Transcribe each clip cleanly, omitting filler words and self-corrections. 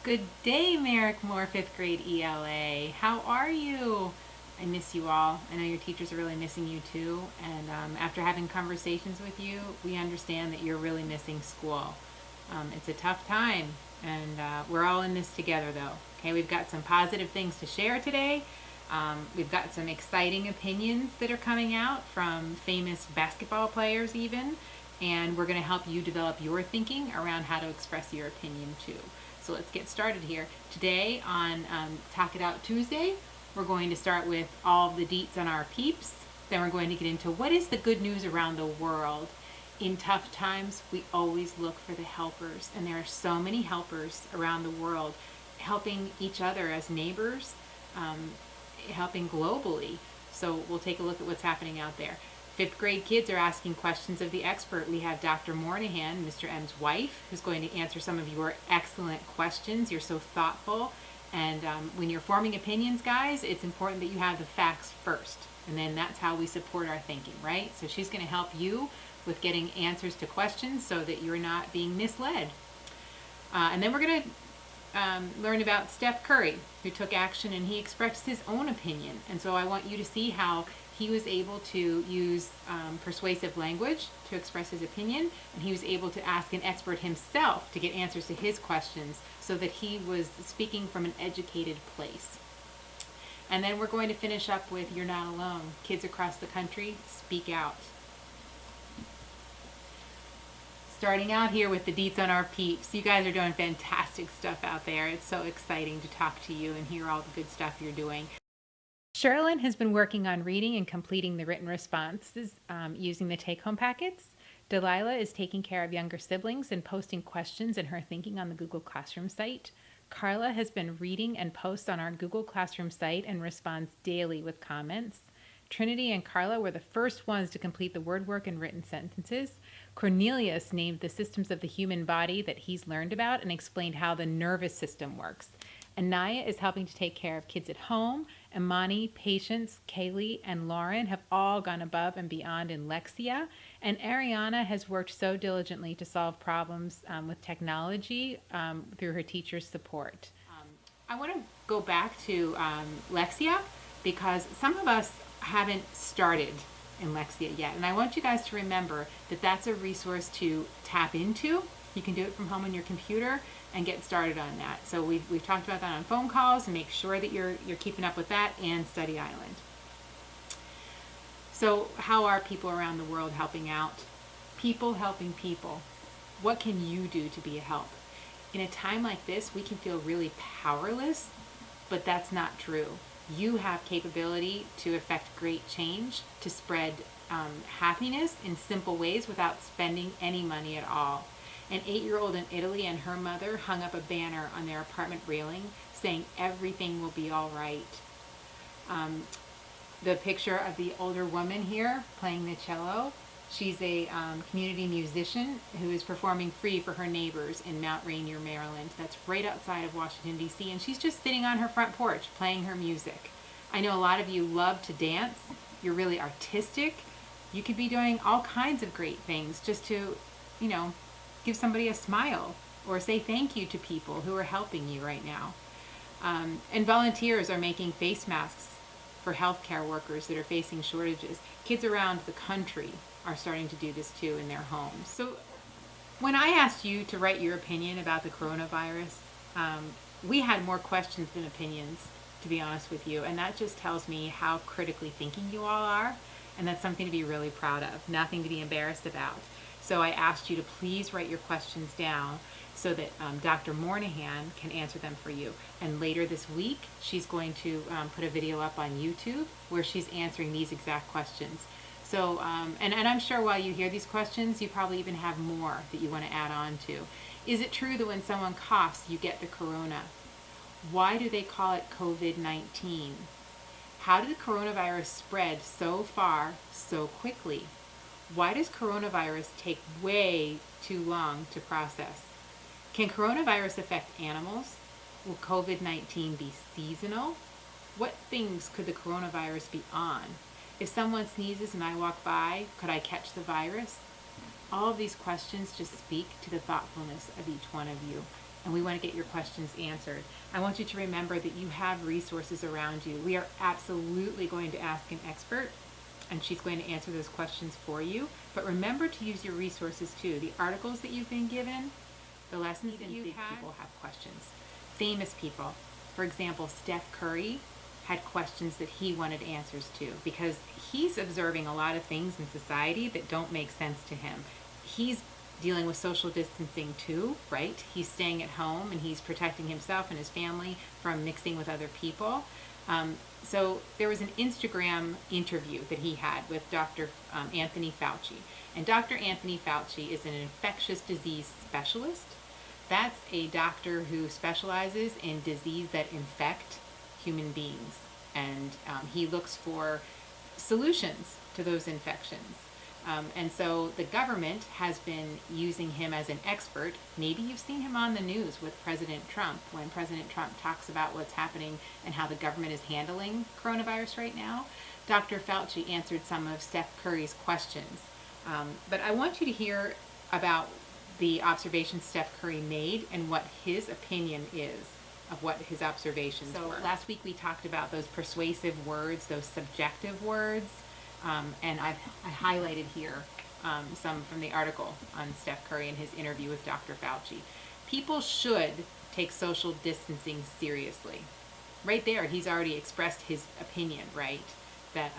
Good day, Merrick-Moore, 5th grade ELA. How are you? I miss you all. I know your teachers are really missing you too. And after having conversations with you, we understand that you're really missing school. It's a tough time, and we're all in this together though. Okay, we've got some positive things to share today. We've got some exciting opinions that are coming out from famous basketball players even, and we're going to help you develop your thinking around how to express your opinion too. So let's get started here. Today on Talk It Out Tuesday, we're going to start with all of the deets on our peeps. Then we're going to get into what is the good news around the world. In tough times, we always look for the helpers, and there are so many helpers around the world helping each other as neighbors, helping globally. So we'll take a look at what's happening out there. 5th grade kids are asking questions of the expert. We have Dr. Moynihan, Mr. M's wife, who's going to answer some of your excellent questions. You're so thoughtful. And when you're forming opinions, guys, it's important that you have the facts first. And then that's how we support our thinking, right? So she's going to help you with getting answers to questions so that you're not being misled. And then we're going to learn about Steph Curry, who took action and he expressed his own opinion. And so I want you to see how he was able to use persuasive language to express his opinion, and he was able to ask an expert himself to get answers to his questions so that he was speaking from an educated place. And then we're going to finish up with You're Not Alone. Kids across the country, speak out. Starting out here with the deets on our peeps. You guys are doing fantastic stuff out there. It's so exciting to talk to you and hear all the good stuff you're doing. Sherilyn has been working on reading and completing the written responses using the take-home packets. Delilah is taking care of younger siblings and posting questions and her thinking on the Google Classroom site. Carla has been reading and posts on our Google Classroom site and responds daily with comments. Trinity and Carla were the first ones to complete the word work and written sentences. Cornelius named the systems of the human body that he's learned about and explained how the nervous system works. Anaya is helping to take care of kids at home. Imani, Patience, Kaylee, and Lauren have all gone above and beyond in Lexia. And Ariana has worked so diligently to solve problems with technology through her teacher's support. I want to go back to Lexia because some of us haven't started in Lexia yet. And I want you guys to remember that that's a resource to tap into. You can do it from home on your computer and get started on that. So we've talked about that on phone calls, and make sure that you're keeping up with that, and Study Island. So how are people around the world helping out? People helping people. What can you do to be a help? In a time like this, we can feel really powerless, but that's not true. You have capability to affect great change, to spread happiness in simple ways without spending any money at all. An 8-year-old in Italy and her mother hung up a banner on their apartment railing saying everything will be all right. The picture of the older woman here playing the cello, she's a community musician who is performing free for her neighbors in Mount Rainier, Maryland. That's right outside of Washington, D.C., and she's just sitting on her front porch playing her music. I know a lot of you love to dance. You're really artistic. You could be doing all kinds of great things just to, give somebody a smile or say thank you to people who are helping you right now. And volunteers are making face masks for healthcare workers that are facing shortages. Kids around the country are starting to do this too in their homes. So when I asked you to write your opinion about the coronavirus, we had more questions than opinions, to be honest with you. And that just tells me how critically thinking you all are. And that's something to be really proud of, nothing to be embarrassed about. So I asked you to please write your questions down so that Dr. Moynihan can answer them for you. And later this week, she's going to put a video up on YouTube where she's answering these exact questions. So, and I'm sure while you hear these questions, you probably even have more that you want to add on to. Is it true that when someone coughs, you get the corona? Why do they call it COVID-19? How did the coronavirus spread so far so quickly? Why does coronavirus take way too long to process? Can coronavirus affect animals? Will COVID-19 be seasonal? What things could the coronavirus be on? If someone sneezes and I walk by, could I catch the virus? All of these questions just speak to the thoughtfulness of each one of you. and we want to get your questions answered. I want you to remember that you have resources around you. We are absolutely going to ask an expert, and she's going to answer those questions for you. But remember to use your resources too. The articles that you've been given, the lessons that you've had, people have questions. Famous people. For example, Steph Curry had questions that he wanted answers to because he's observing a lot of things in society that don't make sense to him. He's dealing with social distancing too, right? He's staying at home and he's protecting himself and his family from mixing with other people. So there was an Instagram interview that he had with Dr. Anthony Fauci. And Dr. Anthony Fauci is an infectious disease specialist. That's a doctor who specializes in disease that infect human beings. And he looks for solutions to those infections. And so the government has been using him as an expert. Maybe you've seen him on the news with President Trump when President Trump talks about what's happening and how the government is handling coronavirus right now. Dr. Fauci answered some of Steph Curry's questions. But I want you to hear about the observations Steph Curry made and what his opinion is of what his observations were. So last week we talked about those persuasive words, those subjective words. And I highlighted here some from the article on Steph Curry and his interview with Dr. Fauci. People should take social distancing seriously. Right there, he's already expressed his opinion, right? That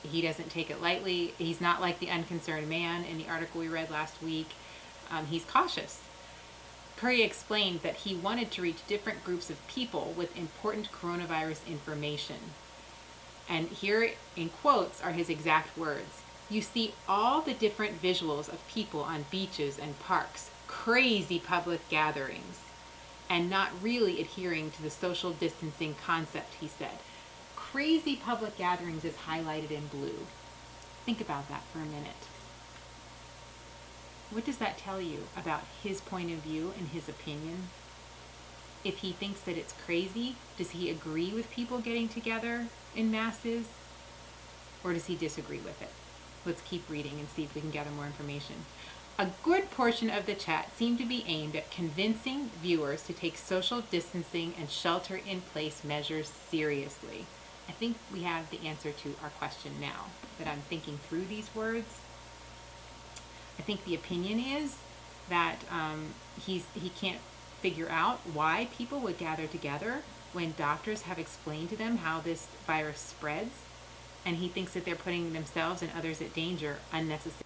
he doesn't take it lightly. He's not like the unconcerned man in the article we read last week. He's cautious. Curry explained that he wanted to reach different groups of people with important coronavirus information. And here in quotes are his exact words. You see all the different visuals of people on beaches and parks, crazy public gatherings, and not really adhering to the social distancing concept, he said. Crazy public gatherings is highlighted in blue. Think about that for a minute. What does that tell you about his point of view and his opinion? If he thinks that it's crazy, does he agree with people getting together in masses? Or does he disagree with it? Let's keep reading and see if we can gather more information. A good portion of the chat seemed to be aimed at convincing viewers to take social distancing and shelter-in-place measures seriously. I think we have the answer to our question now that I'm thinking through these words. I think the opinion is that he can't figure out why people would gather together when doctors have explained to them how this virus spreads, and he thinks that they're putting themselves and others at danger unnecessarily.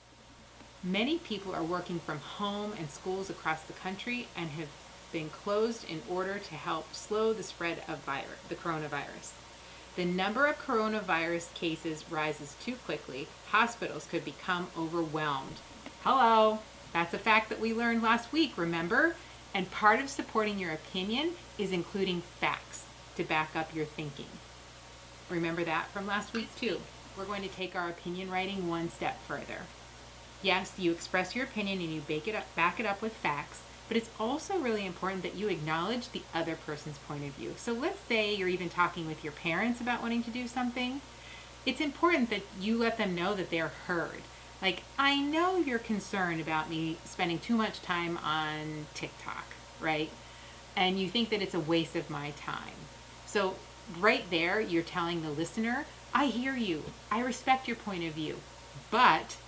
Many people are working from home and schools across the country and have been closed in order to help slow the spread of the coronavirus. The number of coronavirus cases rises too quickly. Hospitals could become overwhelmed. Hello, that's a fact that we learned last week, remember? And part of supporting your opinion is including facts to back up your thinking. Remember that from last week too. We're going to take our opinion writing one step further. Yes, you express your opinion and you back it up with facts, but it's also really important that you acknowledge the other person's point of view. So let's say you're even talking with your parents about wanting to do something. It's important that you let them know that they're heard. Like, I know you're concerned about me spending too much time on TikTok, right? And you think that it's a waste of my time. So right there, you're telling the listener, I hear you. I respect your point of view. But,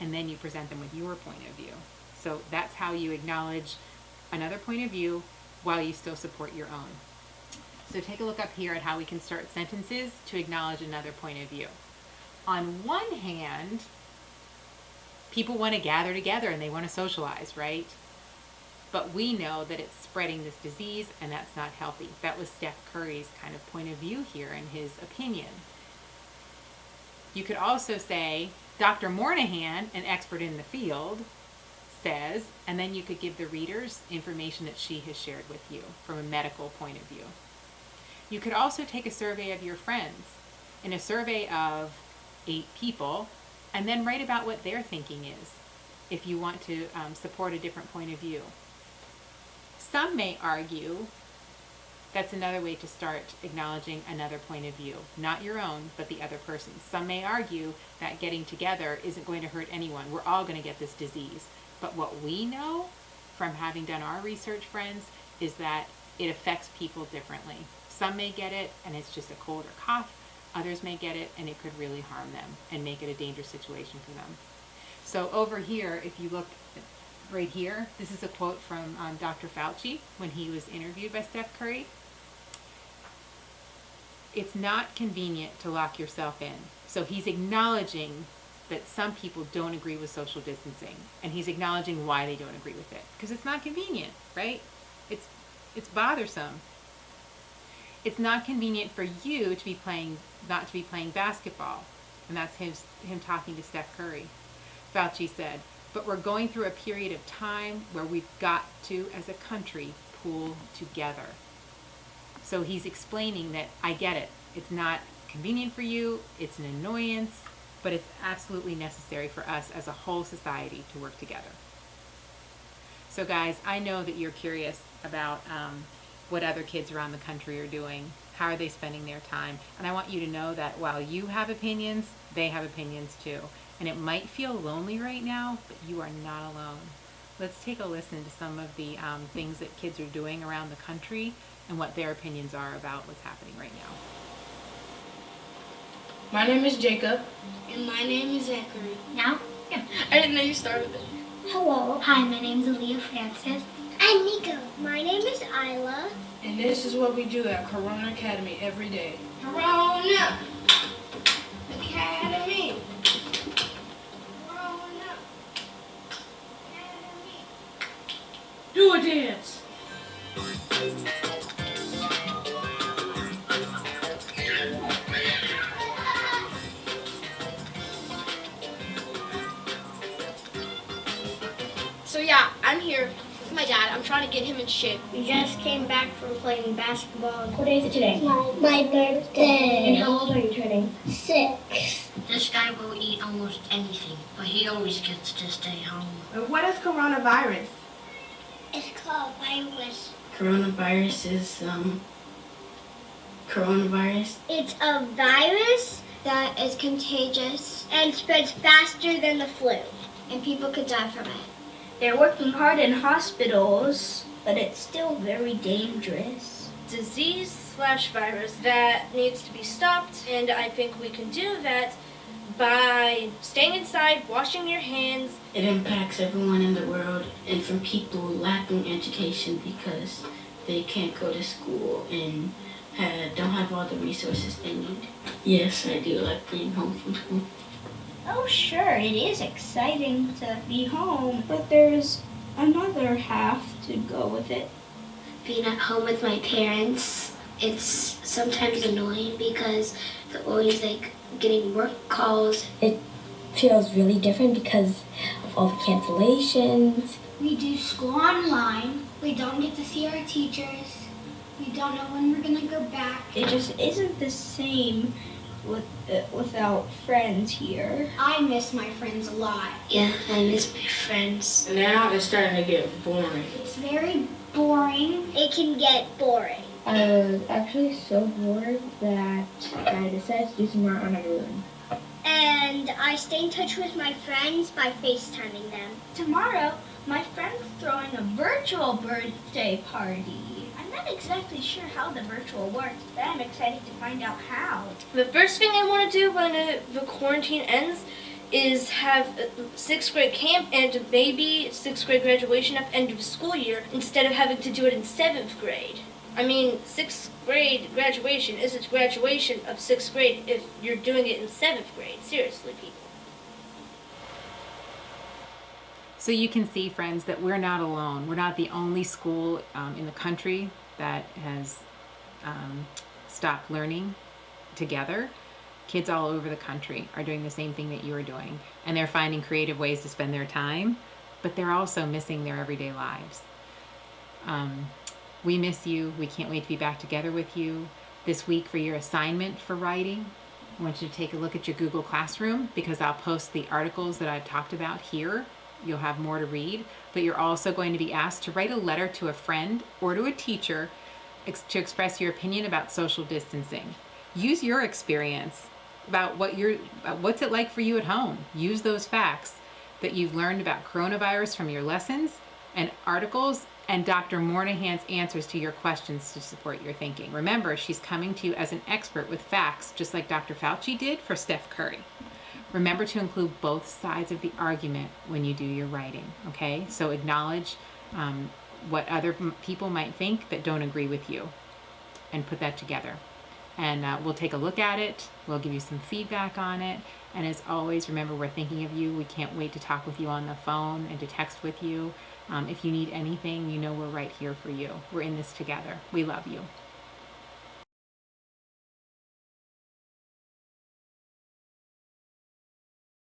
and then you present them with your point of view. So that's how you acknowledge another point of view while you still support your own. So take a look up here at how we can start sentences to acknowledge another point of view. On one hand, people want to gather together and they want to socialize, right? But we know that it's spreading this disease and that's not healthy. That was Steph Curry's kind of point of view here and his opinion. You could also say, Dr. Moynihan, an expert in the field, says, and then you could give the readers information that she has shared with you from a medical point of view. You could also take a survey of your friends and a survey of 8 people, and then write about what their thinking is if you want to support a different point of view. Some may argue that's another way to start acknowledging another point of view, not your own, but the other person's. Some may argue that getting together isn't going to hurt anyone. We're all going to get this disease. But what we know from having done our research, friends, is that it affects people differently. Some may get it and it's just a cold or cough. Others may get it and it could really harm them and make it a dangerous situation for them. So over here, if you look right here, this is a quote from Dr. Fauci when he was interviewed by Steph Curry. It's not convenient to lock yourself in. So he's acknowledging that some people don't agree with social distancing, and he's acknowledging why they don't agree with it, because it's not convenient, right? It's bothersome. It's not convenient for you to be not to be playing basketball, and that's him talking to Steph Curry. Fauci said, but we're going through a period of time where we've got to, as a country, pull together. So he's explaining that I get it. It's not convenient for you. It's an annoyance, but it's absolutely necessary for us as a whole society to work together. So guys, I know that you're curious about what other kids around the country are doing. How are they spending their time? And I want you to know that while you have opinions, they have opinions too. And it might feel lonely right now, but you are not alone. Let's take a listen to some of the things that kids are doing around the country and what their opinions are about what's happening right now. My name is Jacob. And my name is Zachary. Now? Yeah. I didn't know you started it. Hello. Hi, my name is Aaliyah Francis. I'm Nico. My name is Isla. And this is what we do at Corona Academy every day. Corona Academy. Corona Academy. Do a dance. So yeah, I'm here with my dad. I'm trying to get him in shape. We just came back from playing basketball. What day is it today? My birthday. And how old are you turning? 6. This guy will eat almost anything, but he always gets to stay home. What is coronavirus? It's called virus. Coronavirus is, coronavirus. It's a virus that is contagious and spreads faster than the flu. And people could die from it. They're working hard in hospitals, but it's still very dangerous. Disease/virus that needs to be stopped, and I think we can do that by staying inside, washing your hands. It impacts everyone in the world, and from people lacking education because they can't go to school and don't have all the resources they need. Yes, I do like being home from school. Oh, sure, it is exciting to be home, but there's another half to go with it. Being at home with my parents, it's sometimes annoying because they're always getting work calls. It feels really different because of all the cancellations. We do school online. We don't get to see our teachers. We don't know when we're going to go back. It just isn't the same without friends here. I miss my friends a lot. Yeah, I miss my friends. Now it's starting to get boring. It's very boring. It can get boring. I was actually so bored that I decided to do some art on a balloon. And I stay in touch with my friends by FaceTiming them. Tomorrow, my friend's throwing a virtual birthday party. I'm not exactly sure how the virtual works, but I'm excited to find out how. The first thing I want to do when the quarantine ends is have a 6th grade camp and maybe 6th grade graduation at the end of the school year instead of having to do it in 7th grade. I mean, 6th grade graduation isn't graduation of 6th grade if you're doing it in 7th grade. Seriously, people. So you can see, friends, that we're not alone. We're not the only school in the country that has stopped learning together. Kids all over the country are doing the same thing that you are doing, and they're finding creative ways to spend their time, but they're also missing their everyday lives. We miss you. We can't wait to be back together with you this week for your assignment for writing. I want you to take a look at your Google Classroom because I'll post the articles that I've talked about here. You'll have more to read, but you're also going to be asked to write a letter to a friend or to a teacher to express your opinion about social distancing. Use your experience about what's it like for you at home. Use those facts that you've learned about coronavirus from your lessons and articles and Dr. Moynihan's answers to your questions to support your thinking. Remember, she's coming to you as an expert with facts, just like Dr. Fauci did for Steph Curry. Remember to include both sides of the argument when you do your writing, okay? So acknowledge what other people might think that don't agree with you and put that together. And we'll take a look at it. We'll give you some feedback on it. And as always, remember, we're thinking of you. We can't wait to talk with you on the phone and to text with you. If you need anything, you know we're right here for you. We're in this together. We love you.